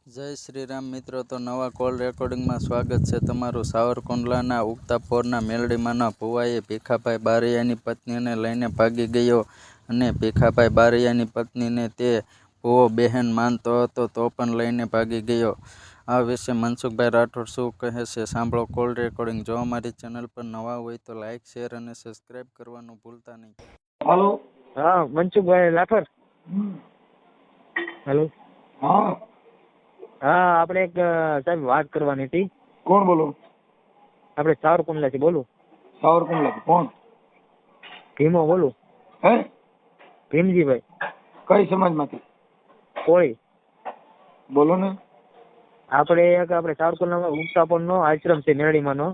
જય શ્રી રામ મિત્રો, તો નવા કોલ રેકોર્ડિંગમાં સ્વાગત છે તમારું। સાવરકુંડલાના ઉગતાપોરના મેલડીમાંના ભુવાએ ભીખાભાઈ બારૈયાની પત્નીને લઈને ભાગી ગયો અને ભીખાભાઈ બારૈયાની પત્નીને તે ભુવો બહેન માનતો હતો તો પણ લઈને ભાગી ગયો। આ વિશે મનસુખભાઈ રાઠોડ શું કહે છે સાંભળો કોલ રેકોર્ડિંગ। જો અમારી ચેનલ પર નવા હોય તો લાઇક, શેર અને સબસ્ક્રાઇબ કરવાનું ભૂલતા નહીં। हेलो। हाँ मनसुखभाई राठौर। हेलो। हाँ हाँ આપણે એક સાહેબ વાત કરવાની હતી। कौन बोलो? આપણે સાવરકુંડલાથી બોલું। सावरकुंडला की कौन ભીમો બોલું। है? ભીમજીભાઈ कई समाज में કોળી। बोलो ने। આપણે સાવરકુંડલામાં ઉગતાપોરનો આશ્રમ છે મેરડીમાંનો।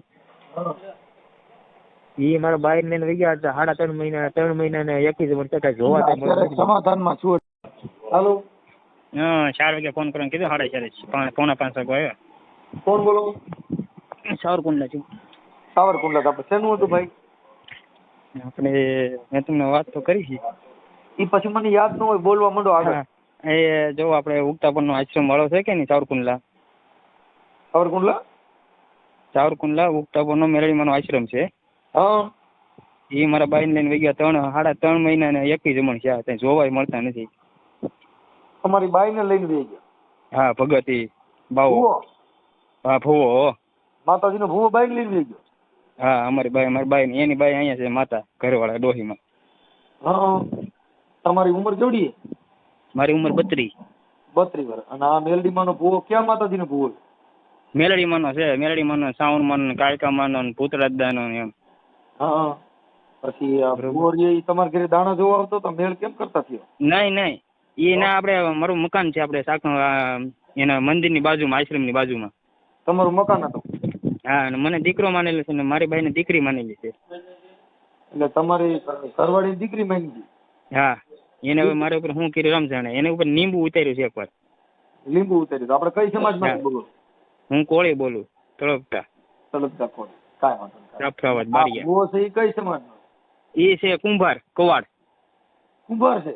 ઈ મારા બાઈ ને લઈ ગયા હતા 3.5 મહિના ને 21 વર્ષ કાંઈ જોવા તો મળ્યું નથી। समाधान में छू। हेलो। 4 વાગે ફોન કરીને કીધું 4:30 પોણા 5 વાગે આવ્યો। कौन बोलो? સાવરકુંડલાથી। सावरकुंडला का शेनु હતું ભાઈ? આપણે મેં તમને વાત તો કરી છે। ઈ પછી મને યાદ ન હોય, બોલવા માંડો આગળ। એ જો આપણે ઉગતાપોરનો આશ્રમ વાળો છે કે નહીં સાવરકુંડલા ઉગતાપોરનો મેરડીમાંનો આશ્રમ છે। હા। એ મારા બાઈ લઈને વહી ગયા 3.5 મહિના ને 21 જમણ છે ત્યાં જોવાય મળતા નથી। તમારી બાઈ ને લઈને વહી ગયા? હા ભગત ઈ બાવો। ભૂવો? હા ભૂવો। માતાજી નો ભૂવો બાઈ લઈને વહી ગયો? હા મારી બાઈ એની બાઈ અહીંયા છે માતા ઘરવાળા ડોહીમાં। હા। તમારી ઉંમર કેવડી? મારી ઉંમર 32 વર્ષ। અને આ મેલડીમાંનો ભૂવો ક્યાં માતાજી નો ભૂવો? મેલડીમાંનો છે। મેલડીમાંનો સાવણમાંનો કાળકામાંનો ભૂતરાજદાનો એમ। હા। પછી આ ભૂવો ઈ તમારા ઘરે દાણા જોવા આવતો તો મેળ કેમ કરતા થયો? નહીં એ ના આપણે મારું મકાન છે આપણે એના મંદિરની બાજુમાં આશ્રમની બાજુમાં। તમારું મકાન હતું? હા અને મને દીકરો માનેલો છે ને મારી બાઈને દીકરી માનેલી છે। એટલે તમારી ઘરવાળી દીકરી માની ગઈ? હા એને હવે મારા ઉપર શું કર્યું રામ જાણે। એને ઉપર લીંબુ ઉતાર્યું છે એકવાર। લીંબુ ઉતાર્યું? આપણે કઈ સમાજમાંથી બોલો? હું કોળી બોલું તળપતા કોળી। કાંઈ વાંધો નહીં। રાફરાવાદ બારિયા। ભૂવો છે ઈ કઈ સમાજનો? એ છે કુંભાર કવાડ। કુંભાર છે?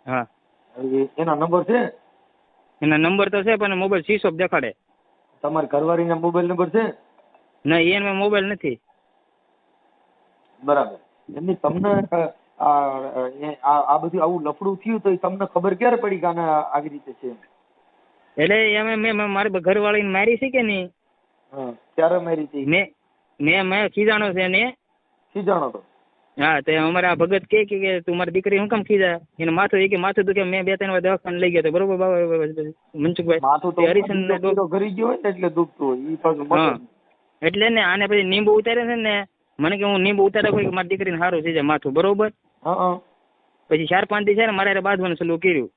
હા। એના નંબર છે? એના નંબર તો છે પણ મોબાઈલ સ્વિચ ઓફ દેખાડે। તમારી ઘરવાળીના મોબાઈલ નંબર છે? નહીં એનો મોબાઈલ નથી। બરાબર। એમની તમને આ બધું આવું લફડું થયું તો તમને ખબર ક્યારે પડી કે આને આવી રીતે છે? એટલે એમ મેં મારી ઘરવાળીને મારી છે કે નહીં? ક્યારે મારી હતી? મેં ખીજાણો છે ને। ખીજાણો તો? હા તે અમારે આ ભગત કે તું મારી દીકરી હું કેમ ખીજા? એને માથું દુખે મેં 2-3 વાર દવાખાને લઈ ગયો તો બરોબર મનસુખભાઈ? માથું તો હરિશન ઘરી ગયો હોય ને એટલે દુખતું હોય ઈ પાછું। એટલે ને આને પછી લીંબુ ઉતારે છે ને મને કે હું લીંબુ ઉતારે કોઈ મારી દીકરીને સારું થઈ જાય માથું બરોબર। પછી 4-5 દી છે ને મારે બાંધવાનું ચાલુ કર્યું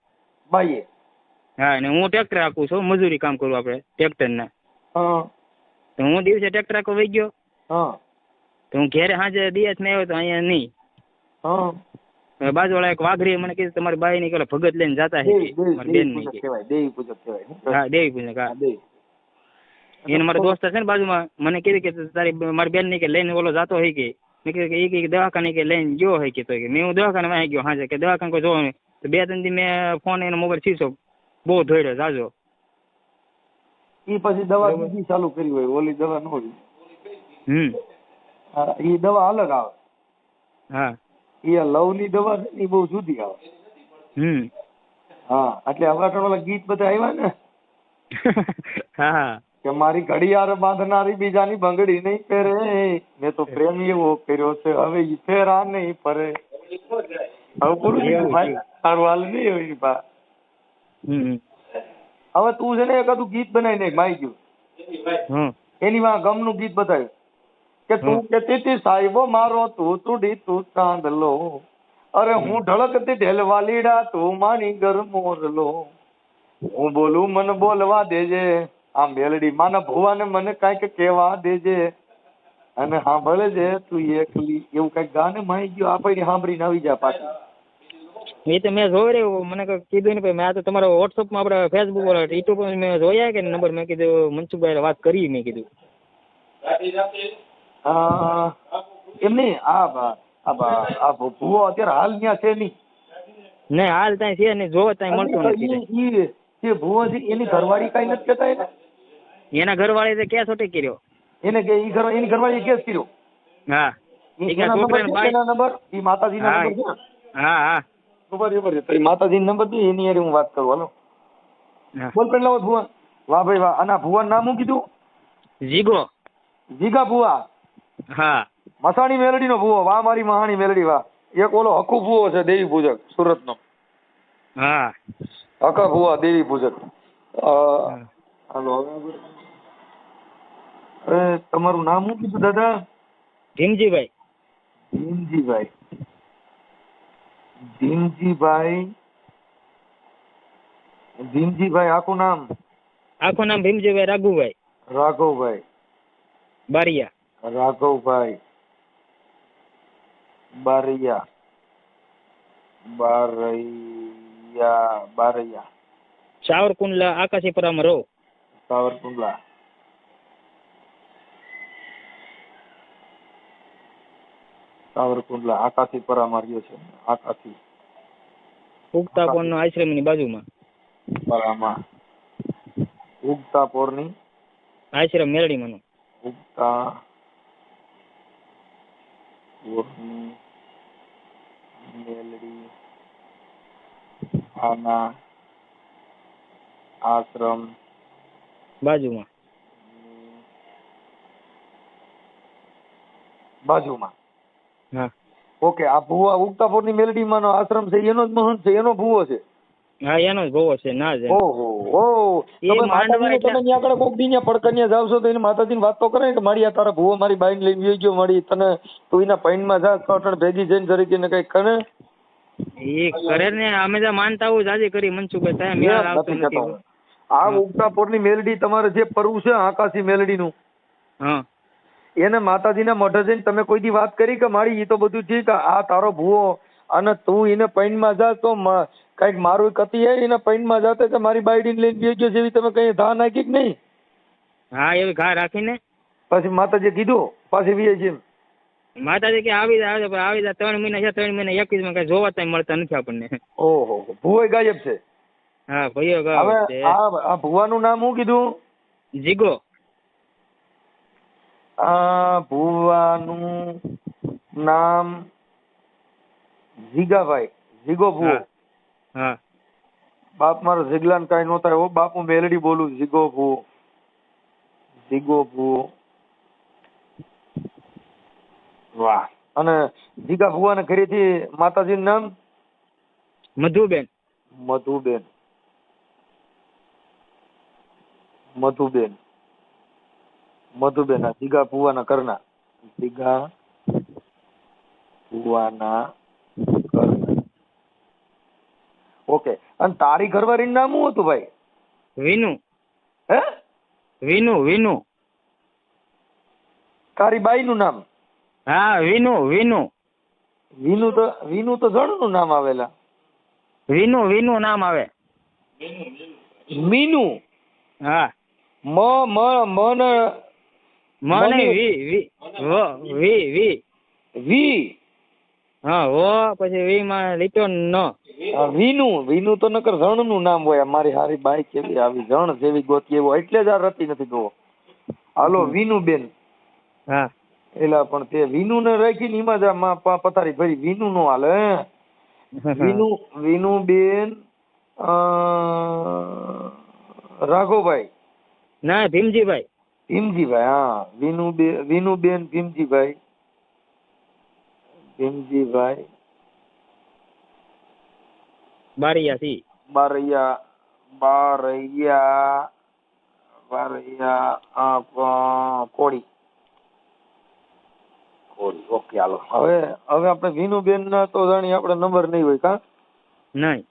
બાઈએ। હા અને હું ટ્રેક્ટર હાંકું છું, મજૂરી કામ કરું આપણે ટ્રેક્ટરના। તો હું દિવસે ટ્રેક્ટર હાંકવા વહી ગયો તો હું ઘેરે સાંજે દિવસ મેં આવ્યો તો અહીંયા નહીં। બાજુવાળા એક વાઘરી મને કીધું તમારી બાઈ ની પેલા ભગત લઈને જતા હે મારી બેન ની દેવી પૂજક કહેવાય। હા દેવી પૂજક હા। એને મારા દોસ્ત છે ને બાજુમાં મને કીધું કે તારી મારી બેન ની કે લઈને ઓલો જાતો હોય કે મેં કીધું કે એ દવાખાને કે લઈને ગયો હોય કે તો કે મેં હું દવાખાને વાંચી ગયો હાજે કે દવાખાને કોઈ જોવા નહીં તો 2-3 દી મેં ફોન એનો મોબાઈલ શીશો બહુ ધોડ્યો જાજો। ઈ પછી દવા બીજી ચાલુ કરી હોય ઓલી દવા ન હોય? ઈ દવા અલગ આવે। હા ઈ લવ ની દવા છે ઈ બહુ જુદી આવે। હા એટલે હવે ગીત બધા આવ્યા ને હા કે મારી ઘડિયાળ બાંધનારી બીજાની બંગડી નહીં પહેરે, મેં તો પ્રેમ એવો કર્યો છે હવે ઈ ફેરા નહીં ફરે। હવે પૂરું સારું હાલ નહીં હોય બા। હવે તું છે ને એકાદું ગીત બનાવી ને માઈ ગયું એની માં ગમનું ગીત બતાવ્યું કે તું કેતી હતી સાહેબો મારો તું તુડી તું ચાંદલો, અરે હું ઢળકતી ઢેલવાલીડા તું મારી ઘર મોરલો, હું બોલું મને બોલવા દેજે, આ મેલડી માના ભુવાને મને કાંઈક કહેવા દેજે, અને સાંભળે છે તું એકલી, એવું કઈક ગાને માઈ ગયું આપણે સાંભળીને આવી જા પાછી। એ તો મેં જોઈ રહ્યું મને કીધું ને મેં આ તો તમારા વોટ્સઅપમાં આપણે ફેસબુક યુટ્યુબ પર મેં જોયા કે નંબર મેં કીધું મનસુખભાઈ વાત કરી મેં કીધું એમ નહીં આ ભુવો અત્યારે હાલ ત્યાં છે નહીં હાલ ત્યાં છે ને જોવા ત્યાં મળતો નથી। તે ભુવાજી એની ઘરવાળી કઈ નથી કહેતા એને? એના ઘરવાળે કેસ ઓટી કર્યો. એને કે એની ઘરવાળીએ કેસ કર્યો? હા એના નંબર છે? એના નંબર ઈ માતાજીના હા નંબર છે? હા હા બરાબર છે. તો ઈ માતાજીનો નંબર છે, એની હારે હું વાત કરું. હાલો હા. બોલ પેલા ભુવા. વાહ ભાઈ વાહ. આના ભુવાનું નામ શું કીધું? જીગો. જીગા ભુવા. હા મસાણી મેલડીનો ભુવો. વાહ મારી મહાણી મેલડી વાહ. એક ઓલો હકુ ભુવો છે દેવી પૂજક સુરતનો. હા હકા ભુવા દેવી પૂજક. હા. હાલો હવે તમારું નામ શું કીધું દાદા? ભીમજીભાઈ. ભીમજીભાઈ. ભીમજીભાઈ. ભીમજીભાઈ આખું નામ? આખું નામ ભીમજીભાઈ રાઘુભાઈ રાઘવભાઈ. બારિયા. રાઘવભાઈ બારૈયા. બારૈયા. સાવરકુંડલા આકાશીપુરામાં રહો. સાવરકુંડલા. સાવરકુંડલા આકાશી પરામાં રહ્યો છે. આકાશી ઉગતા પોળનો આશ્રમની બાજુમાં. પરામાં. ઉગતા પોરની આશ્રમ મેરડીમાંનો. ઉગતા પોરની મેલડી આના આશ્રમ બાજુમાં. બાજુમાં. હા ઓકે. આ ભુવા ઉગતા પોરની મેલડીમાંનો આશ્રમ છે, એનો જ મહંત છે, એનો ભુવો છે? હા એનો જ ભોવો છે. ના જ ઓહો ઓહો. એ તમે માંડવા માતાજીને એટલે- તમે ત્યાં આગળ કોક દી ત્યાં પડકન્યા જાવ છો તો એને માતાજીને વાત તો કરે કે મારી આ તારા ભુવો મારી બાઈને લઈને વહી ગયો, મારી તને તું એના પૈણમાં જા તો અટણ ભેગી જઈને જરીક એને કઈક કરે. એ કરે ને. અમે તો માનતા હોય જાજી કરી મનસુખભાઈ સાહેબ મેળ આવતો નથી નથી. કહેતો. આ ઉગતા પોરની મેલડી તમારે જે પરવું છે આકાશી મેલડીનું, હા એને માતાજીના મઢે જઈને તમે કોઈ દી વાત કરી કે મારી એ તો બધું ઠીક, આ તારો ભુવો અને તું એને પૈણમાં જા તો કઈક મારું કતી હે એને પૈણમાં જાતે કે મારી બાયડીને લઈને ગયો ગયો જેવી તમે કઈ ધા નાખી કે નહીં? હા એવી ઘા રાખીને પછી માતાજી કીધું પાછી વીએ છે? માતાજી કે આવી જાય આવી જાય. 3 મહિના છે. 3 મહિના 21 માં કઈ જોવા ત્યાં મળતા નથી આપણને. ઓહો ભુવો ગાયબ છે. હા ભાઈઓ ગાવ હવે છે. આ ભુવાનું નામ શું કીધું? જીગો. આ ભુવાનું નામ જીગાભાઈ. જીગો ભુવો. હા હા બાપ મારો જીગલાને કાંઈ નો થાય હો બાપ, હું મેલડી બોલું. જીગો ભુવો. જીગો ભુવો. વાહ. અને જીગા ભુવાને ઘરેથી માતાજીનું નામ? મધુબેન. મધુબેન. મધુબેન. મધુબેન. જીગા ભુવાના ઘરના. જીગા ભુવાના ઘરના. ઓકે. અને તારી ઘરવાળીનું નામ શું હતું ભાઈ? વિનુ. હે? વિનુ. વિનુ. તારી બાઈનું નામ? હા વિનુ. વિનુ. વિનુ તો જણનું નામ આવેલા. વિનુ. વિનુ નામ આવે. મીનુ. હા મ ને મને વી વી વી વી વી. હા હો પછી વી માં લીટો ન. વિનુ તો નકર જણનું નામ હોય. મારી હારી બાઈ કેવી આવી જણ જેવી ગોતી એવો એટલે જ આ રતી નથી જોવો. હાલો વિનુ બેન. હા એલા પણ તે વિનુ ને રાખીને એમાં જ પથારી ભરી. વિનુ નો હાલે. વિનુ બેન રાઘવભાઈ. ના ભીમજીભાઈ. ભીમજીભાઈ. હા વિનુ બેન ભીમજીભાઈ. ભીમજીભાઈ બારિયા સી. બારૈયા. બારૈયા. બારૈયા કોળી. કોળી. ઓકે હાલો. હવે આપણે વિનુબેન ના તો જાણી આપણે નંબર નહીં હોય કા? નહીં.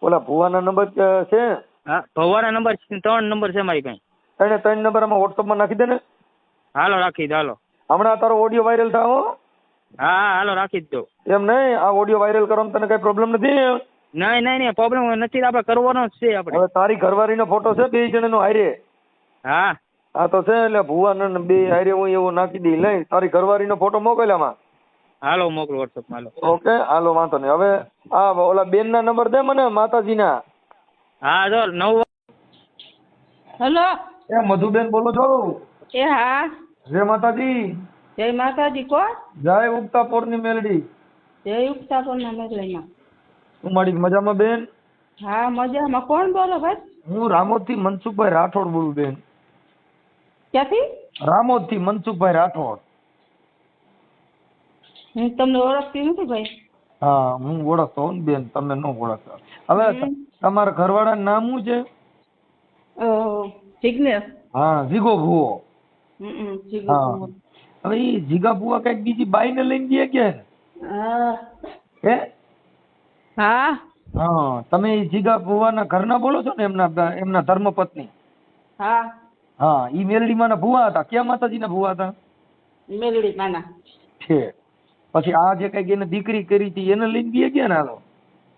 ઓલા ભુવાના નંબર છે? હા ભવાના નંબર 3 નંબર છે મારી પાસે. એને 3 નંબર આમાં વોટ્સઅપમાં નાખી દે ને. હાલો રાખી દો. હાલો હમણાં તારો ઓડિયો વાયરલ થાવો. હા હા હાલો રાખી જ દો. એમ નહીં, આ ઓડિયો વાયરલ કરવામાં તને કઈ પ્રોબ્લેમ નથી? નહીં નહીં નહીં પ્રોબ્લેમ નથી. આપણે કરવાનો જ છે આપણે. હવે તારી ઘરવાળીનો ફોટો છે 2 જણાનો હારે? હા હા તો છે એટલે ભુવાને 2 હારે હું એવું નાખી દઈ. લઈ તારી ઘરવાળીનો ફોટો મોકલ્યામાં. હાલો મોકલો વોટ્સઅપમાં. હાલો ઓકે હાલો વાંધો નહીં. હવે આ ઓલા બેન ના નંબર દે મને માતાજીના. હા જો 9 હલો. એ મધુબેન બોલો છો? એ હા. જય માતાજી. જય માતાજી. કોણ? જય ઉગતા પોરની મેલડી. જય ઉગતાપુરના મેલડીમાં. હું મારી મજામાં બેન? હા મજામાં. કોણ બોલો ભાઈ? હું રામોદથી મનસુખભાઈ રાઠોડ બોલું બેન. ક્યાંથી? રામોદથી મનસુખભાઈ રાઠોડ. હું તમને ઓળખતી નથી ભાઈ. હા હું ઓળખતો હોઉં ને બેન, તમે ન ઓળખતા. હવે તમારા ઘરવાળાનું નામ શું છે? જિગ્નેશ. હા જીગો ભુવો. હા હા. હવે એ જીગા ભુવા કઈક બીજી બાઈને લઈને ગયા કે હે? હા. હા તમે એ જીગા ભુવાના ઘરના બોલો છો ને? એમના ધર્મપત્ની. હા. હા ઈ મેલડીમાંના ભુવા હતા. ક્યાં માતાજીના ભુવા હતા? મેલડી માના. છે. પછી આ જે કઈક એને દીકરી કરી હતી એને લઈને ગયા ગયા ને હાલો?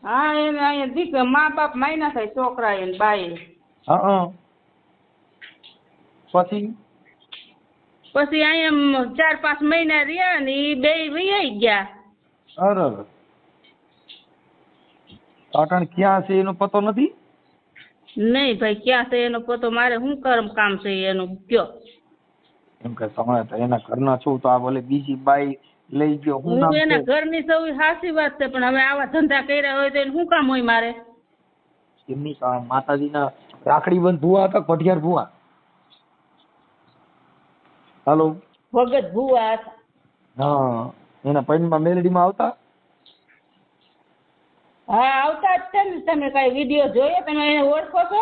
હા એને અહીંયા દીકરા મા બાપ માયના થાય છોકરા એને બાઈ. હા પછી અહીંયા 4-5 મહિના રહ્યા ને એ બે વૈયા ગયા. અરે પાટણ ક્યાં છે એનો પતો નથી? નહીં ભાઈ ક્યાં છે એનો પતો? મારે શું કામ છે એનું કયો? એમ કે તમે તો એના ઘરના છો તો આ બોલે બીજી બાઈ લઈ ગયો. હું નામ હું એના છે? ઘરની સૌ સાચી વાત છે, પણ હવે આવા ધંધા કર્યા હોય તો એને શું કામ હોય મારે? એમની માતાજીના રાખડી બંધ ભુવા હતા, પઢિયાર ભુવા. હાલો. ભગત ભુવા હતા. હા એના પૈણમાં મેલડીમાં આવતા? હા આવતા જ છે ને. તમે કઈ વિડીયો જોયો? તમે એને ઓળખો છો?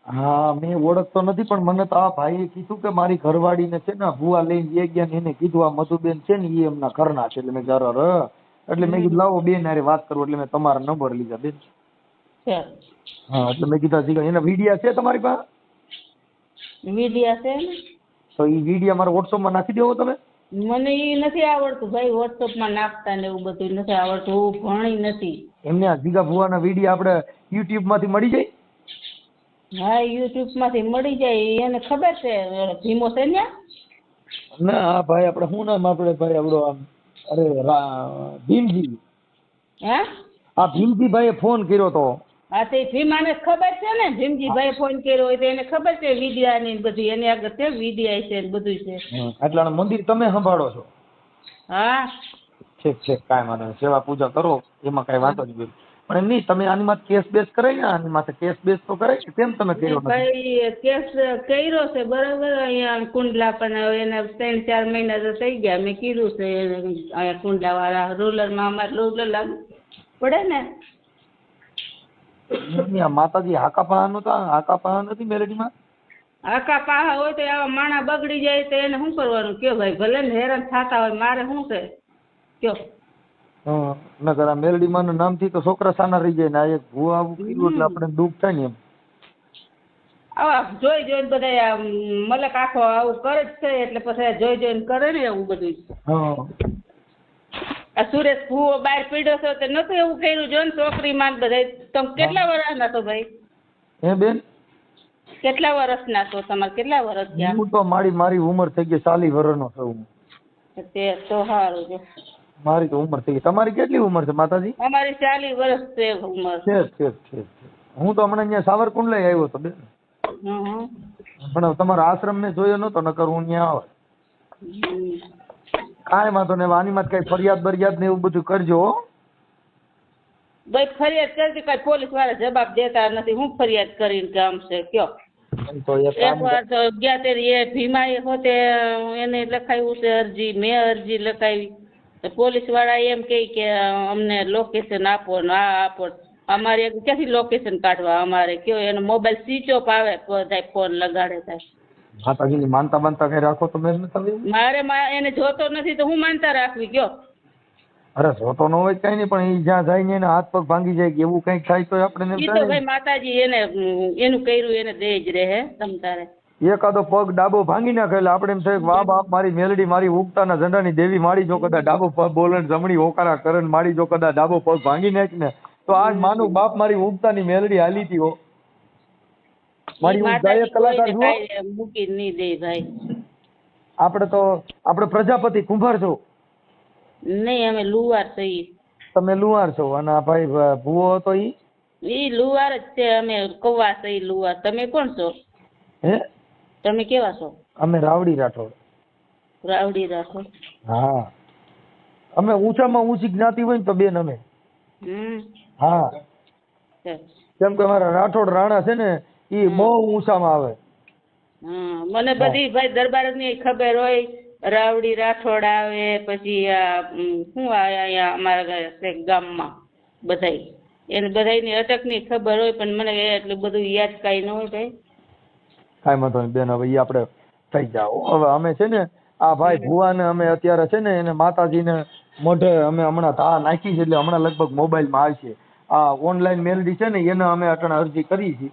હા મેં ઓળખતો નથી, પણ મને તો આ ભાઈએ કીધું કે મારી ઘરવાળીને છે ને ભુવા લઈને લઈ ગયા ને એને કીધું આ મધુબેન છે ને એ એમના ઘરના છે. એટલે મેં કીધું એટલે મેં કીધું લાવો બેન હારે વાત કરું, એટલે મેં તમારા નંબર લીધા બેન. હા એટલે મેં કીધા એના વિડિયા છે તમારી પાસે? વિડીયા છે ને. તો એ વિડિયા મારા વોટ્સઅપમાં નાખી દેવો તમે? મને એ નથી આવડતું ભાઈ, વોટ્સઅપમાં નાખતા ને એવું બધું નથી આવડતું. હું ભણી નથી. એમને આ જીગા ભુવાના વિડિયા આપણે યુટ્યુબ માંથી મળી જાય? હા યુટ્યુબ માંથી મળી જાય. એને ખબર છે ભીમો છે ને? ના હા ભાઈ આપણે શું નામ આપણે ભાઈ આપણો આમ અરે ભીમજી. હે? આ ભીમજી ભાઈએ ફોન કર્યો તો. હા તે ભીમાને ખબર છે ને. ભીમજીભાઈ ફોન કર્યો હોય તો એને ખબર છે વિડિયા ની બધી. એની આગળ છે વિડિયા છે ને બધું છે. એટલે મંદિર તમે સંભાળો છો? હા. ઠીક છે કાંઈ વાંધો નહીં. સેવા પૂજા કરો એમાં કાંઈ વાંધો નહીં. પણ એમ નહીં તમે આની માથે કેસ બેસ કરાય ને? આની માથે કેસ બેસ તો કરાય ને? કેમ તમે કર્યો નથી? ભાઈ કેસ કર્યો છે બરાબર. અહીંયા કુંડલા પણ એને 3-4 મહિના તો થઈ ગયા. મેં કીધું છે અહીંયા કુંડલા વાળા રૂરલમાં અમારે રૂરલ પડે ને. આ માતાજી હાકા નથી મેલડીમાં? આકા પાહા હોય તો આવા માણા બગડી જાય તો એને શું કરવાનું કયો ભાઈ? ભલે ને હેરાન થતા હોય, મારે શું છે કયો? નકર આ મેલડીમાં નામથી તો છોકરા સાના રહી જાય ને આ એક ભૂવા આવું કર્યું એટલે આપણે દુઃખ થાય ને એમ. આવા જોઈ જોઈને બધા મલક આખો આવું કરે જ છે એટલે પછી જોઈ જોઈને કરે ને એવું બધું. આ સુરેશ ભૂવો બહાર પીડ્યો છે તો નતું એવું કર્યું? જો ને છોકરી માં બધા. તમે કેટલા વર્ષના છો ભાઈ? હે બેન કેટલા વર્ષના છો? તમારે કેટલા વર્ષ થયા? હું તો મારી ઉંમર થઈ ગઈ 40 વર્ષનો છું. તે તો સારું છે. મારી તો ઉંમર થઈ ગઈ. તમારી કેટલી ઉંમર છે માતાજી? અમારી 40 વર્ષ છે ઉંમર. છે. હું તો હમણાં અહીંયા સાવરકુંડલા આવ્યો હતો બેન. પણ તમારો આશ્રમ મેં જોયો નતો, નકર હું ત્યાં આવે. કાંઈ વાંધો નહીં. આની માં કઈ ફરિયાદ ને એવું બધું કરજો. ભાઈ ફરિયાદ કરતી કઈ પોલીસ વાળા જવાબ દેતા નથી. હું ફરિયાદ કરીને કામ છે કયો? એક વાર તો ગયા તે એ ભીમાએ હોતે એને લખાવ્યું છે અરજી. મેં અરજી લખાવી. પોલીસ વાળા એમ કે અમને લોકેશન આપો ને આ આપો. અમારે ક્યાંથી લોકેશન કાઢવા? અમારે કયો એનો મોબાઈલ સ્વિચ ઓફ આવે બધા ફોન લગાડે થાય. માતાજીની માનતા બાનતા કઈ રાખો તમે? મારે એને જોતો નથી તો હું માનતા રાખવી કયો? અરે જોતો ન હોય કઈ નહીં, પણ એ જ્યાં જાય ને એને હાથ પગ ભાંગી જાય કે એવું કઈક થાય તો આપણે ઈ તો ભાઈ માતાજી એને એનું કર્યું એને દે જ રહે. તમ તારે એકાદો પગ ડાબો ભાંગી નાખે એટલે આપણે એમ થાય વાહ બાપ મારી મેલડી મારી ઉગતાના ઝંડાની દેવી માડી જો કદાચ ડાબો પગ બોલે જમણી હોકારા કરે ને માડી જો કદાચ ડાબો પગ ભાંગી નાખ ને તો આજ માનું બાપ મારી ઉગતાની મેલડી હાલી હતી હો. મારી ગાયક કલાકાર જુઓ. મૂકી નહીં દે ભાઈ. આપણે પ્રજાપતિ કુંભાર છો? નહીં અમે લુવાર છીએ. તમે લુહાર છો અને આ ભાઈ ભૂવો હતો ઈ લુવાર જ છે. અમે કૌવા છીએ લુવાર. તમે કોણ છો? હે તમે કેવા છો? અમે રાવડી રાઠોડ. રાવડી રાખો. હા અમે ઊંચામાં ઊંચી જ્ઞાતિ હોય ને તો બેન અમે. હા છે. કેમ કે અમારા રાઠોડ રાણા છે ને એ બહુ ઊંચામાં આવે. મને બધી ભાઈ દરબારની ખબર હોય. રાવડી રાઠોડ આવે, પછી શું અહીંયા અમારા ગામમાં બધાય એને બધાયની અટકની ખબર હોય, પણ મને એટલું બધું યાદ કાંઈ ન હોય ભાઈ. કાંઈ વાંધો નહીં બેન, હવે એ આપણે થઈ જાઓ. હવે અમે છે ને આ ભાઈ ભુવાને અમે અત્યારે છે ને એને માતાજીને મોઢે અમે હમણાં તા નાખી છે, એટલે હમણાં લગભગ મોબાઈલમાં આવશે. આ ઓનલાઈન મેલડી છે ને એને અમે અટણ અરજી કરી છે.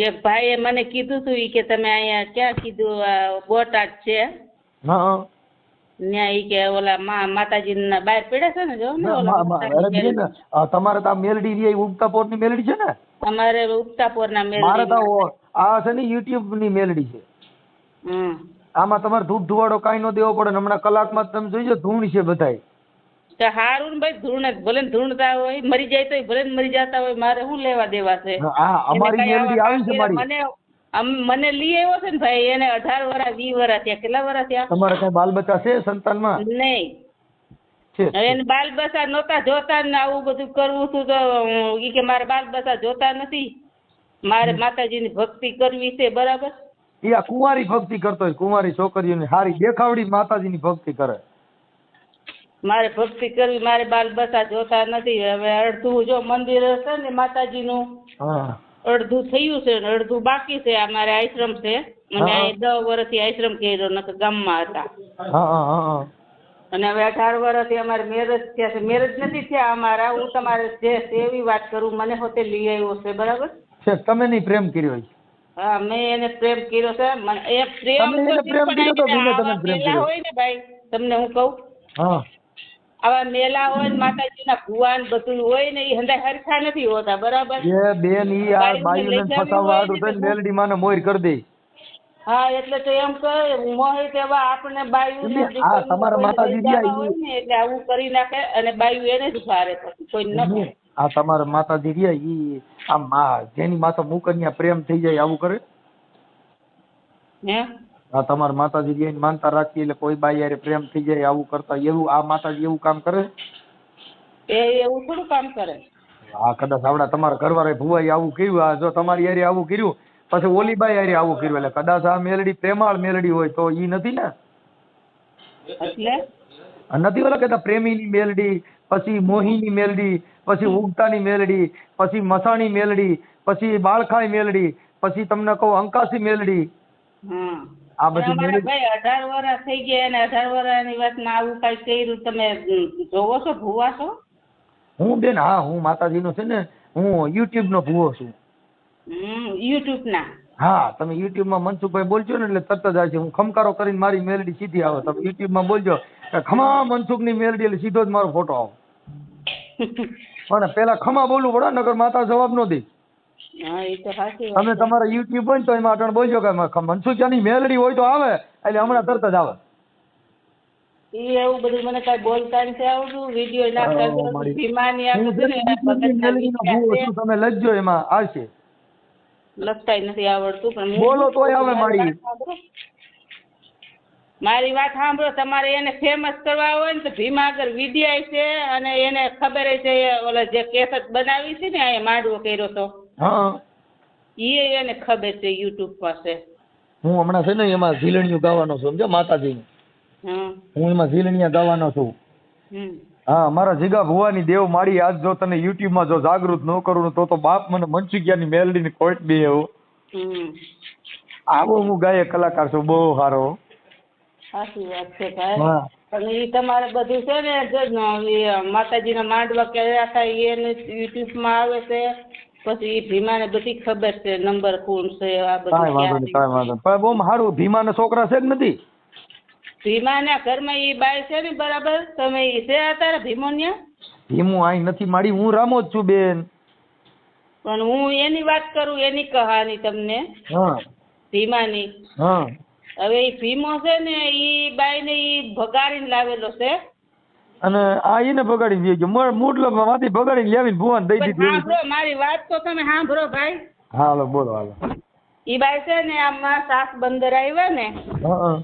એક ભાઈએ મને કીધું તું કે તમે અહીંયા ક્યાં કીધું બોટાદ છે. હા ત્યાં ઈ કે ઓલા માતાજીના બહાર પડ્યા છે ને, જો ને ઓલા તમારે તો આ મેલડી રી ઉગતાપોરની મેલડી છે ને? અમારે ઉગતાપોરના મારે તો આ છે ને યુટ્યુબ ની મેલડી છે. આમાં તમારે ધૂપ ધુવાડો કાંઈ ન દેવો પડે. હમણાં કલાકમાં તમે જોઈજો ધૂણ છે બધાય. હારું ને ભાઈ, ધૂણ ભલે ધૂણતા હોય, મરી જાય તો ભલે મરી જતા હોય, મારે શું લેવા દેવા છે? અમારી મેલડી આવી છે મારી. મને લઈ આવ્યો છે ને ભાઈ, એને 18 વર્ષ 20 વર્ષ થયા. કેટલા વર્ષ થયા? તમારે કઈ બાલ બચ્ચા છે સંતાનમાં? નહીં. હવે એને બાલ બચ્ચા નહોતા જોતા ને આવું બધું કરવું હતું તો ઈ કે મારે બાલ બચ્ચા જોતા નથી, મારે માતાજીની ભક્તિ કરવી છે. બરાબર. એ આ કુંવારી ભક્તિ કરતો હોય, કુંવારી છોકરીઓની હારી દેખાવડી માતાજીની ભક્તિ કરે. મારે ભક્તિ કરવી, મારે બાલ બચ્ચા જોતા નથી. હવે અડધું જો મંદિર હશે ને માતાજીનું, અડધું થયું છે ને અડધું બાકી છે. અમારે આશ્રમ છે, અને 10 વર્ષથી આશ્રમ કર્યો, નકર ગામમાં હતા. અને હવે 18 વર્ષથી અમારે મેરેજ થયા છે. મેરેજ નથી થયા અમારા. હું તમારે જે એવી વાત કરું, મને હોતે લઈ આવ્યો છે. બરાબર. તમે નહીં પ્રેમ કર્યો? હા, મેં એને પ્રેમ કર્યો છે. એ પ્રેમ હોય ને ભાઈ, તમને હું કહું, આવા મેલા હોય માતાજીના ભુવાન બધું હોય ને, એ હંધાય હરખા નથી હોતા. બરાબર. એ બેન ઈ આ બાયુને ફસાવવા આડું થઈને મેલડી માને મોર કરી દે. હા, એટલે તો એમ કહે મોહિત એવા આપણે બાયુ આ તમારા માતાજી હોય ને એટલે આવું કરી નાખે, અને બાયુ એને જ ભારે પછી કોઈ ન. આ તમારા માતાજી રહ્યા ઈ આમ જેની માથા મુકન્યા પ્રેમ થઈ જાય આવું કરે. હે આ તમારા માતાજી રહ્યા માનતા રાખી એટલે કોઈ બાઈ યારે પ્રેમ થઈ જાય આવું કરતા, એવું આ માતાજી એવું કામ કરે? એવું થોડું કામ કરે. હા, કદાચ આવડા તમારા ઘરવાળા ભુવાઈ આવું કર્યું, આ જો તમારી યારે આવું કર્યું, પછી ઓલી બાઈ યારે આવું કર્યું, એટલે કદાચ આ મેલડી પ્રેમાળ મેલડી હોય તો ઈ નથી ને. એટલે નથી ઓલા કહેતા પ્રેમીની મેલડી, પછી મોહીની મેલડી, પછી ઉગતાની મેલડી, પછી મસાણી મેલડી, પછી બાળખાઈ મેલડી, પછી તમને કહું અંકાસી મેલડી. આ બધી મેલડી ભાઈ 18 વર્ષ થઈ ગયા, અને 18 વર્ષની વાતમાં આવું કઈ કર્યું. તમે જોવો છો, ભૂવા છો? હું બેન, હા, હું માતાજીનો છે ને, હું યુટ્યુબ નો ભૂવો છું. યુટ્યુબ ના? હા, તમે યુટ્યુબ માં મનસુખભાઈ બોલજો ને એટલે તરત જ આવે છે. હું ખમકારો કરીને મારી મેલડી સીધી આવે. તમે યુટ્યુબ માં બોલજો ખમા મનસુખ ની મેલડી, એટલે સીધો જ મારો ફોટો આવે. પણ પેલા ખમા બોલવું પડે, નકર માતા જવાબ ન દે. તમે તમારા યુટ્યુબ હોય ને તો એમાં અટણ બોલજો કે મનસુખિયાની મેલડી હોય તો આવે, એટલે હમણાં તરત જ આવે. એવું બધું મને કઈ બોલતા નથી આવડતું. વિડીયો નાખતા ભીમાની તમે લખજો, એમાં આવશે. લખતા નથી આવડતું, પણ બોલો તોય આવે. મારી વાત સાંભળો. તમારે એને ફેમસ કરવા હોય ને તો ભીમા આગળ વિદ્યા છે, અને એને ખબર છે ઓલા જે કેસેટ બનાવી છે ને અહીંયા માંડવો કર્યો તો, એને ખબર છે યુટ્યુબ પાસે. હું હમણાં છે ને એમાં ઝીલણીયું ગાવાનો છું, સમજો માતાજીની. હું એમાં ઝીલણીયા ગાવાનો છું. હા, મારા જીગા ભુવાની દેવ માડી. આજ જો તને યુટ્યુબ માં જો જાગૃત ન કરું તો બાપ મને મનસુખિયાની મેલડી ની કોઈટ બે આવો. હું ગાયક કલાકાર છું, બહુ સારો. સાચી વાત છે ભાઈ. અને એ તમારે બધું છે ને, જો માતાજીના માંડવા કર્યા હતા એને યુટ્યુબ માં આવે છે. પછી એ ભીમાને બધી ખબર છે, નંબર કોણ છે, આ બધું. કાંઈ વાંધો નહીં. પણ બહુ સારું. ભીમાના છોકરા છે કે નથી? ભીમાના ઘરમાં એ બાઈ છે ને, બરાબર. તમે એ છે અત્યારે ભીમોન્યા? ભીમો અહીં નથી માડી, હું રામો જ છું બેન. પણ હું એની વાત કરું, એની કહાની તમને. ભીમાની. હવે એ ભીમો છે ને, એ બાઈ ને ઈ ભગાડીને લાવેલો છે. અને આ એને ભગાડીને ગયો, મોટલો માંથી ભગાડીને લાવીને ભુવાન દઈ દીધી. સાંભળો મારી વાત તો તમે સાંભળો ભાઈ. હાલો બોલો. હાલો. ઈ બાઈ છે ને આમાં સાસ બંદર આવ્યા ને હા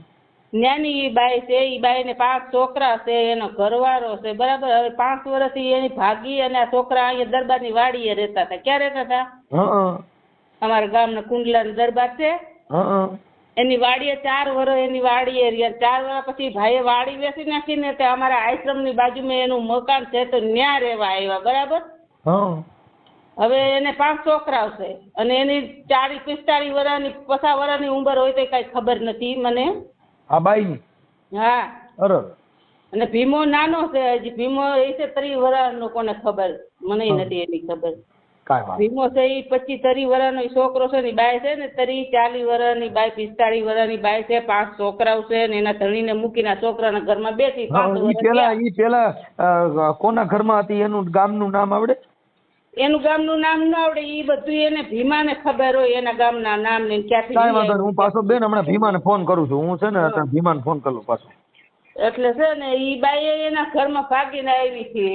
ન્યાની ઈ બાઈ છે. ઈ બાઈ ને 5 છોકરા છે, એનો ઘરવાળો છે, બરાબર. હવે 5 વર્ષથી એની ભાગી અને આ છોકરા અહીંયા દરબારની વાડીએ રહેતા હતા. ક્યાં રહેતા હતા? હા અમારા ગામના કુંડલાના દરબાર છે, હા એની વાડીએ 4 વર્ષ એની વાડીએ રહ્યા. 4 વર્ષ પછી ભાઈએ વાડી વેચી નાખીને તે અમારા આશ્રમની બાજુમાં એનું મકાન છે તો ન્યા રહેવા આવ્યા, બરાબર. હા હવે એને 5 છોકરા છે અને એની 40-45 વર્ષની 50 વર્ષની ઉંમર હોય તો કઈ ખબર નથી મને. આ બાઈ હા. અરે અને ભીમો નાનો છે હજી. ભીમો એ છે 30 વર્ષનો, કોને ખબર, મને નથી એની ખબર. કાંઈ વાત ભીમો છે એ 25-30 વર્ષનો ઈ છોકરો છે ને બાઈ છે ને 30-40 વર્ષની બાઈ, 45 વર્ષની બાઈ છે. 5 છોકરાઓ છે ને એના ધણીને મૂકીને આ છોકરાના ઘરમાં બેઠી 5 વર્ષ. ઈ પેલા કોના ઘરમાં હતી એનું ગામનું નામ આવડે? એનું ગામનું નામ ન આવડે, ઈ બધું એને ભીમાને ખબર હોય એના ગામના નામ ને ક્યાંથી. કાંઈ વાંધો નહીં, હું પાછો બેન હમણાં ભીમાને ફોન કરું છું. હું છે ને અત્યારે ભીમાને ફોન કરું પાછો. એટલે છે ને ઈ બાઈ એના ઘરમાં ભાગીને આવી છે.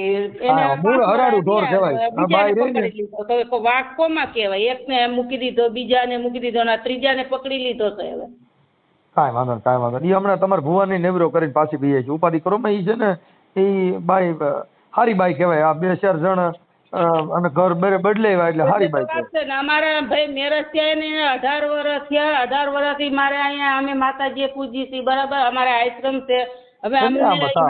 એને હા, મૂળ હરાડું ઢોર કહેવાય. આ બાઈ રહી ને. પકડી લીધો. તો વાઘ કોમાં કહેવાય? એકને મૂકી દીધો, બીજાને મૂકી દીધો ને આ ત્રીજાને પકડી લીધો છે હવે. કાંઈ વાંધો નહીં, કાંઈ વાંધો નહીં. ઈ હમણાં તમારા ભુવાની નેવરો કરીને પાછી બીએ છે. ઉપાધિ કરો માં ઈ છે ને ઈ બાઈ હારી બાઈ કહેવાય. આ 2-4 જણ અને ઘર બદલાવ્યા એટલે હારી બાઈ કહેવાય. ને અમારા ભાઈ મેરેજ થયા ને 18 વર્ષ થયા. 18 વર્ષથી મારે અહીંયા અમે માતાજીએ પૂજી છીએ, બરાબર. અમારા આશ્રમ છે. હવે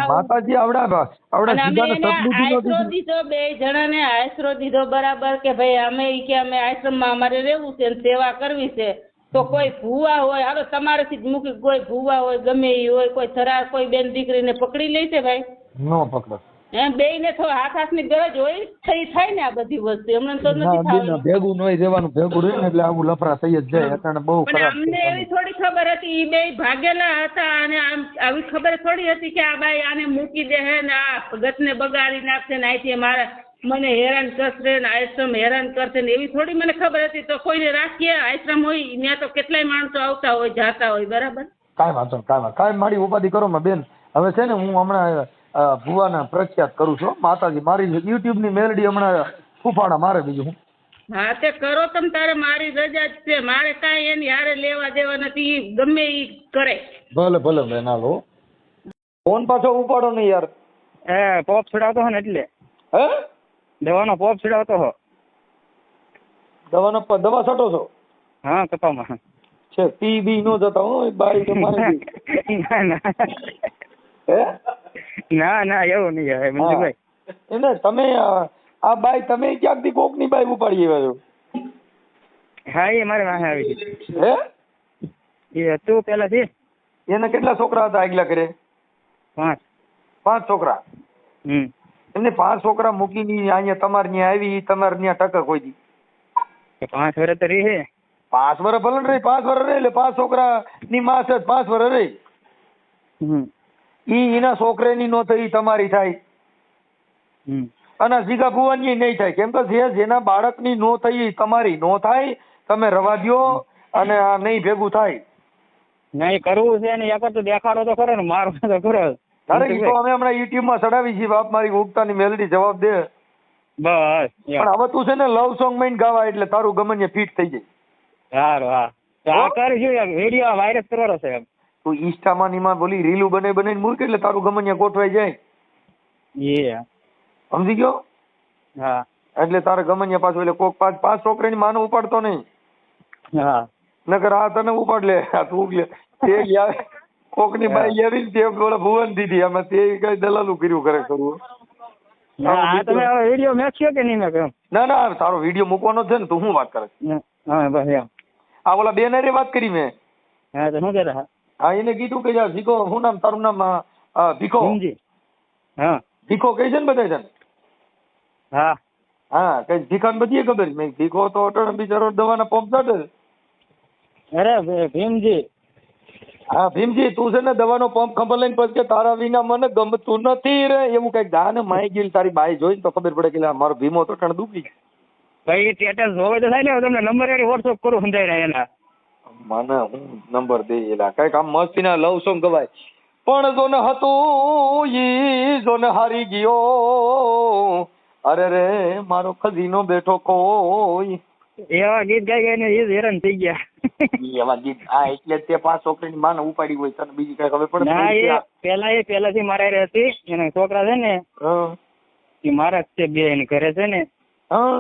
માતાજી આવડા આશરો દીધો, 2 જણાને આશરો દીધો, બરાબર. કે ભાઈ અમે કે અમે આશ્રમમાં અમારે રહેવું છે, સેવા કરવી છે. તો કોઈ ભૂવા હોય, હાલો તમારેથી જ મૂકી, કોઈ ભૂવા હોય, ગમે એ હોય, કોઈ થરાર કોઈ બેન દીકરીને પકડી લે છે ભાઈ? નો પકડો. એમ બેયને તો હાથની ગરજ હોય થઈ થાય ને આ બધી વસ્તુ. એમને તો નથી થતું. ભેગું નહીં રહેવાનું, ભેગું રહે ને એટલે આવું લફરા થઈ જ જાય. અત્યારે બહુ ખરાબ. અમને એવી થોડી ખબર હતી, ઈ બે ભાગેલા હતા અને આમ આવી ખબર થોડી હતી કે આ બાઈ આને મૂકી દે હે ને આ ગતને બગાડી નાખશે ને અહીંથી મારે મને હેરાન કરશે ને આશ્રમ હેરાન કરશે ને, એવી થોડી મને ખબર હતી. તો કોઈને રાખીએ આશ્રમ હોય ત્યાં તો કેટલાય માણસો આવતા હોય જાતા હોય, બરાબર. કાંઈ વાંધો નહીં, કાંઈ વાંધો. કાંઈ મારી ઉપાધિ કરો માં બેન. હવે છે ને હું હમણાં ભુવાના પ્રખ્યાત કરું છું માતાજી. મારી યુટ્યુબ ની મેલડી હમણાં ફૂફાડા મારે. બીજું હું હા તે કરો તમે તારે, મારી રજા જ છે. મારે કાંઈ એની હારે લેવા દેવા નથી, ઈ ગમે ઈ કરે. ભલે ભલે બેન. હાલો ફોન પાછો ઉપાડો નહીં યાર. પોપ છોડાવતો હો ને એટલે હે દવાનો પોપ છોડાવતો હો. દવા છટો છો? હા કપામાં છે. પી બી નો જતા હો બાઈ તમારે. ના ના એવું નહીં આવે મંજુભાઈ. એને તમે આ બાઈ તમે ક્યાંકથી કોક ની બાઈ ઉપાડી આવ્યા છો? હા એ મારે વાહે આવી છે. હે એ તું પેલા છે. એને કેટલા છોકરા હતા આગલા ઘરે? 5 છોકરા. એમને 5 છોકરા મૂકીને અહીંયા તમારે ત્યાં આવી, તમારે ત્યાં ટકક હોય દી 5 વર્ષ તો રહી. 5 વર્ષ ભલે રહી, 5 વર્ષ રહી એટલે 5 છોકરા ની માં છે 5 વર્ષ રહી. ઈ એના છોકરાની નો થઈ, તમારી થાય. અને જીગા ભુવાની નહીં થાય. કેમ કે જેના બાળકની નો થઈ તમારી નો થાય. તમે રવા દ્યો અને આ નહીં ભેગું થાય. નહીં કરવું છે ને યાર, તો દેખાડો તો ખરો ને, મારો તો ખરો. અરે ઈ તો અમે હમણાં યુટ્યુબ માં ચડાવી છીએ. બાપ મારી ઉગતાની મેલડી જવાબ દે. બસ પણ હવે તું છે ને લવ સોંગ માં ગાવા એટલે તારું ગમને ફિટ થઈ જાય. સારું. હા કરીશું, વિડીયો વાયરસ કરવાનો છે. તું ઇન્સ્ટામાં નીમાં બોલી રીલું બનાવીને મૂક એટલે તારું ગમને ગોઠવાઈ જાય. સમજી ગયો? હા. એટલે તારે ગમને પાછું એટલે કોક 5 છોકરાની માનો ઉપાડતો નહીં. હા. નકર આ તને ઉપાડ લે. આ તું લે તે આવે કોક ની બાઈ આવી ને તે બોલે ભુવન દીધી આમાં તે કઈ દલાલું કર્યું કરે કરવું. તમે વિડીયો મેક્યો કે નહીં મેક્યો? ના તારો વિડીયો મૂકવાનો છે ને. તું શું વાત કરે? હા બસ એમ. આ ઓલા બેન હારે વાત કરી મેં. હા તો શું કહેતા? હા એને કીધું કે ભીખો, શું નામ તારું? નામ ભીખો. હા ભીખો કઈ છે ને બધા છે ને? હા હા કઈ ભીખાને બધી ખબર. મેં ભીખો તો અટણ બિચારો દવાના પંપ ચાટે. અરે ભીમજી. હા ભીમજી તું છે ને દવાનો પંપ ખબર લઈને પછી કે તારા વિના મને ગમતું નથી રે એવું કઈક ગાને માઈ ગયું. તારી બાઈ જોઈને તો ખબર પડે કે મારો ભીમો તો અટણ દુખી. ભાઈ સ્ટેટસ જોવે તો થાય ને, તમને નંબર એની વોટ્સઅપ કરું સમજાય એના. મને હું નંબર દે એલા કઈક આમ મસ્તી ના લવ સોંગ ગવાય. પણ જો ને હતું ઈ જો ને હારી ગયો, અરે રે મારો ખજીનો બેઠો કોઈ. એવા ગીત ગાઈ ગાઈને એ જ હેરાન થઈ ગયા. ઈ એવા ગીત એટલે જ તે 5 છોકરીની માને ઉપાડી હોય, તને બીજી કઈ ખબર પડે? ના એ પહેલાથી મારા હારે હતી. એના છોકરા છે ને હા એ મારા જ છે, બે એની ઘરે છે ને હા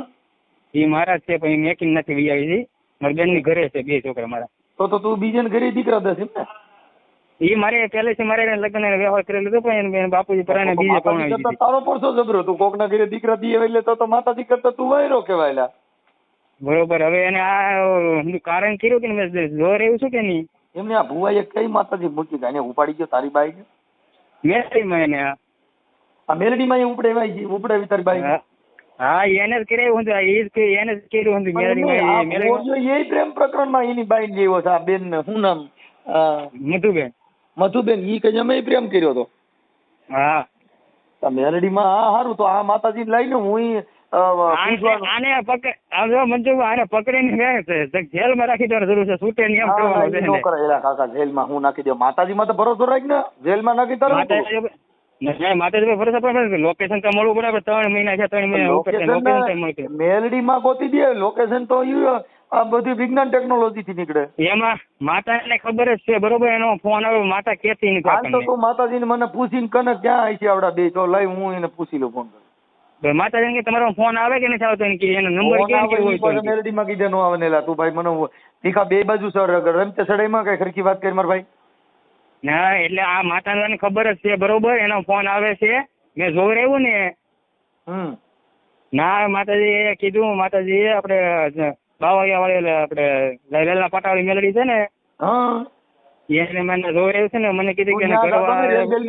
એ મારા જ છે, પણ એ મેકિંગ નથી વી આવી હતી. મારી બેન ની ઘરે છે બે છોકરા મારા. તો તું બીજાને ઘરે દીકરા દસ એમ ને? એ મારે પહેલેથી મારે લગ્ન વ્યવહાર કરેલો હતો, પણ એને બાપુજી પરાણે બીજે કોણ આવી હતી. તારો પડશો જબરો, તું કોકના ઘરે દીકરા દીએ એટલે તો માતાજી કરતા તું વાયરો કહેવાયલા. બરોબર. હવે એને આ કારણ કર્યું કે મેં જોર એવું છું કે નહીં એમને આ ભુવાએ કઈ માતાજી મૂકી ગયા, એને ઉપાડી ગયો તારી બાઈ ને? મેલડીમાં એને આ મેલડીમાં ઉપડાવી તારી બાઈ? હા એને જ કર્યું હતું. એ જ એને જ કર્યું હતું મેલડીમાં. એ પ્રેમ પ્રકરણમાં એની બાઈ જેવો છે આ બેન ને શું નામ? મધુબેન. મધુબેન. ઈ કઈ અમે પ્રેમ કર્યો હતો. હા મેલડીમાં હા સારું. તો આ માતાજી લઈને હું આને પકડીને જેલમાં રાખી દેવાની જરૂર છે. છૂટે નહીં એમ કરવાનું છે. કાકા જેલમાં હું નાખી દઉં? માતાજીમાં તો ભરોસો રાખ ને, જેલમાં નાખી તારું માતાજી ભરોસા પડે. લોકેશન તો મળવું પડે. 3 મહિના છે, 3 મહિના ઉપર મેલડીમાં ગોતી દે લોકેશન. તો આ બધી વિજ્ઞાન ટેકનોલોજી થી નીકળે. એમાં માતાને ખબર જ છે બરોબર. એનો ફોન આવ્યો, માતા કેતી નથી. તો તું માતાજીને મને પૂછીને કને ક્યાં આવી છે આવડા બે તો લઈ હું એને પૂછી લઉં ફોન કર. માતાજી કે તમારો ફોન આવે કે નથી આવતો કે એનો નંબર કેમ કે હોય તો મેલડીમાં કીધે નો આવે નેલા. તું ભાઈ મને તીખા બે બાજુ સર રમતે સડાઈમાં કઈ ખરખી વાત કરી માર ભાઈ. ના એટલે આ માતાને ખબર જ છે બરોબર. એનો ફોન આવે છે, મેં જોઈ રહ્યું ને. ના માતાજી એ કીધું, માતાજી આપણે બાવળિયા વાળી આપણે વેલના પાટાવાળી મેલડી છે ને એને મને જોઈ રહ્યું છે ને. મને કીધું કે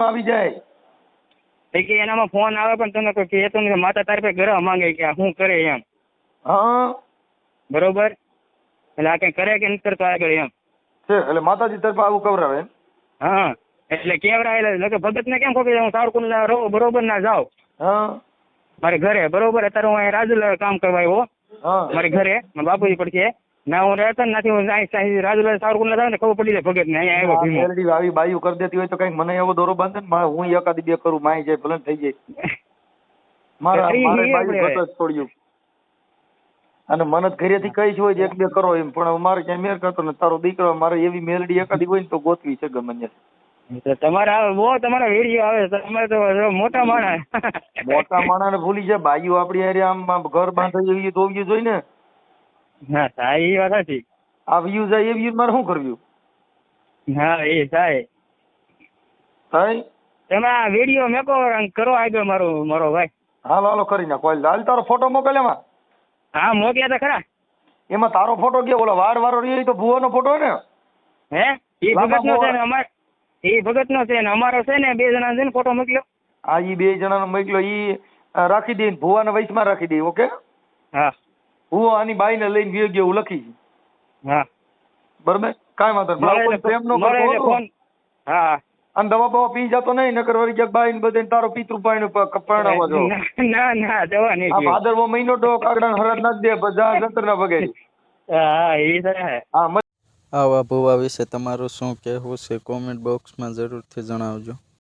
આવી જાય કે એનામાં ફોન આવે પણ તમે કોઈ કહેતો નથી. માતા તારી પાસે ઘરે માંગે કે શું કરે એમ. બરોબર. એટલે આ કઈ કરે કે નથી કરતો આગળ એમ છે. એટલે માતાજી તરફ આવું કવરાવે. હા એટલે કેવરાય ભગત ને કેમ ખબર હું સાવરકુંડ રહું બરોબર ના જાઉં મારે ઘરે બરોબર. અત્યારે હું અહીંયા રાજુલા કામ કરવા આવ્યો મારે ઘરે. બાપુજી પડશે ના હું રહેતો નથી. હું રાજુલા સાવરકુંડ જાવ ને ખબર પડી જાય ભગત ને અહીંયા આવ્યો. આવી બાયું કરી દેતી હોય તો કઈક મને એવો દોરો બાંધે ને, હું એકાદી બે કરું માઈ જાય ભલે થઈ જાય. મારે બાયું છોડ્યું અને મને ઘરેથી કઈ હોય એક બે કરો એમ, પણ મારે ક્યાંય મેર કરતો ને. તારો દીકરો મારે એવી મેલડી એકાદી હોય ને તો ગોતવી છે ગમે. તમારા વિડીયો આવે. તમે તો મોટા માણસ. મોટા માણસ ને ભૂલી જાય. બાયું આપડી હારે આમ ઘર બાંધે એવી તો વ્યૂ જોઈ ને. હા થાય એ વાત હતી. આ વ્યૂ જાય એ વ્યૂ મારે શું કરવું? હા એ થાય. તમે આ વિડીયો મેકો કરો આગળ મારો ભાઈ. હાલો હાલો કરી નાખો. હાલ તારો ફોટો મોકલ એમાં. હા મોકલ્યા તો ખરા. એમાં તારો ફોટો ગયો ઓલો વાળ વાળો રહ્યો તો ભુવાનો ફોટો ને? હે એ ભગત નો છે ને અમાર એ ભગત નો છે ને અમારો છે ને 2 જણા છે ને ફોટો મોકલ્યો. હા ઈ 2 જણાનો મોકલ્યો. ઈ રાખી દે ભુવાના વયસમાં રાખી દે. ઓકે. હા ભુવો આની બાઈને લઈને ગયો ગયો લખી. હા બરોબર કાંઈ વાંધો પ્રેમ નો ફોન. હા અને દવા બવા પી જતો નહીં નકર વળી ક્યાંક બાઈ ને બધે તારો પિતૃ પાણી પરણાવવા જો. ના દવા નહીં. આ ભાદરવો મહિનો તો કાગડા હરાજ નાખ દે બધા જંતર ના વગેરે. હા એ છે. આવા ભુવા વિશે તમારું શું કહેવું છે કોમેન્ટ બોક્સમાં જરૂરથી જણાવજો.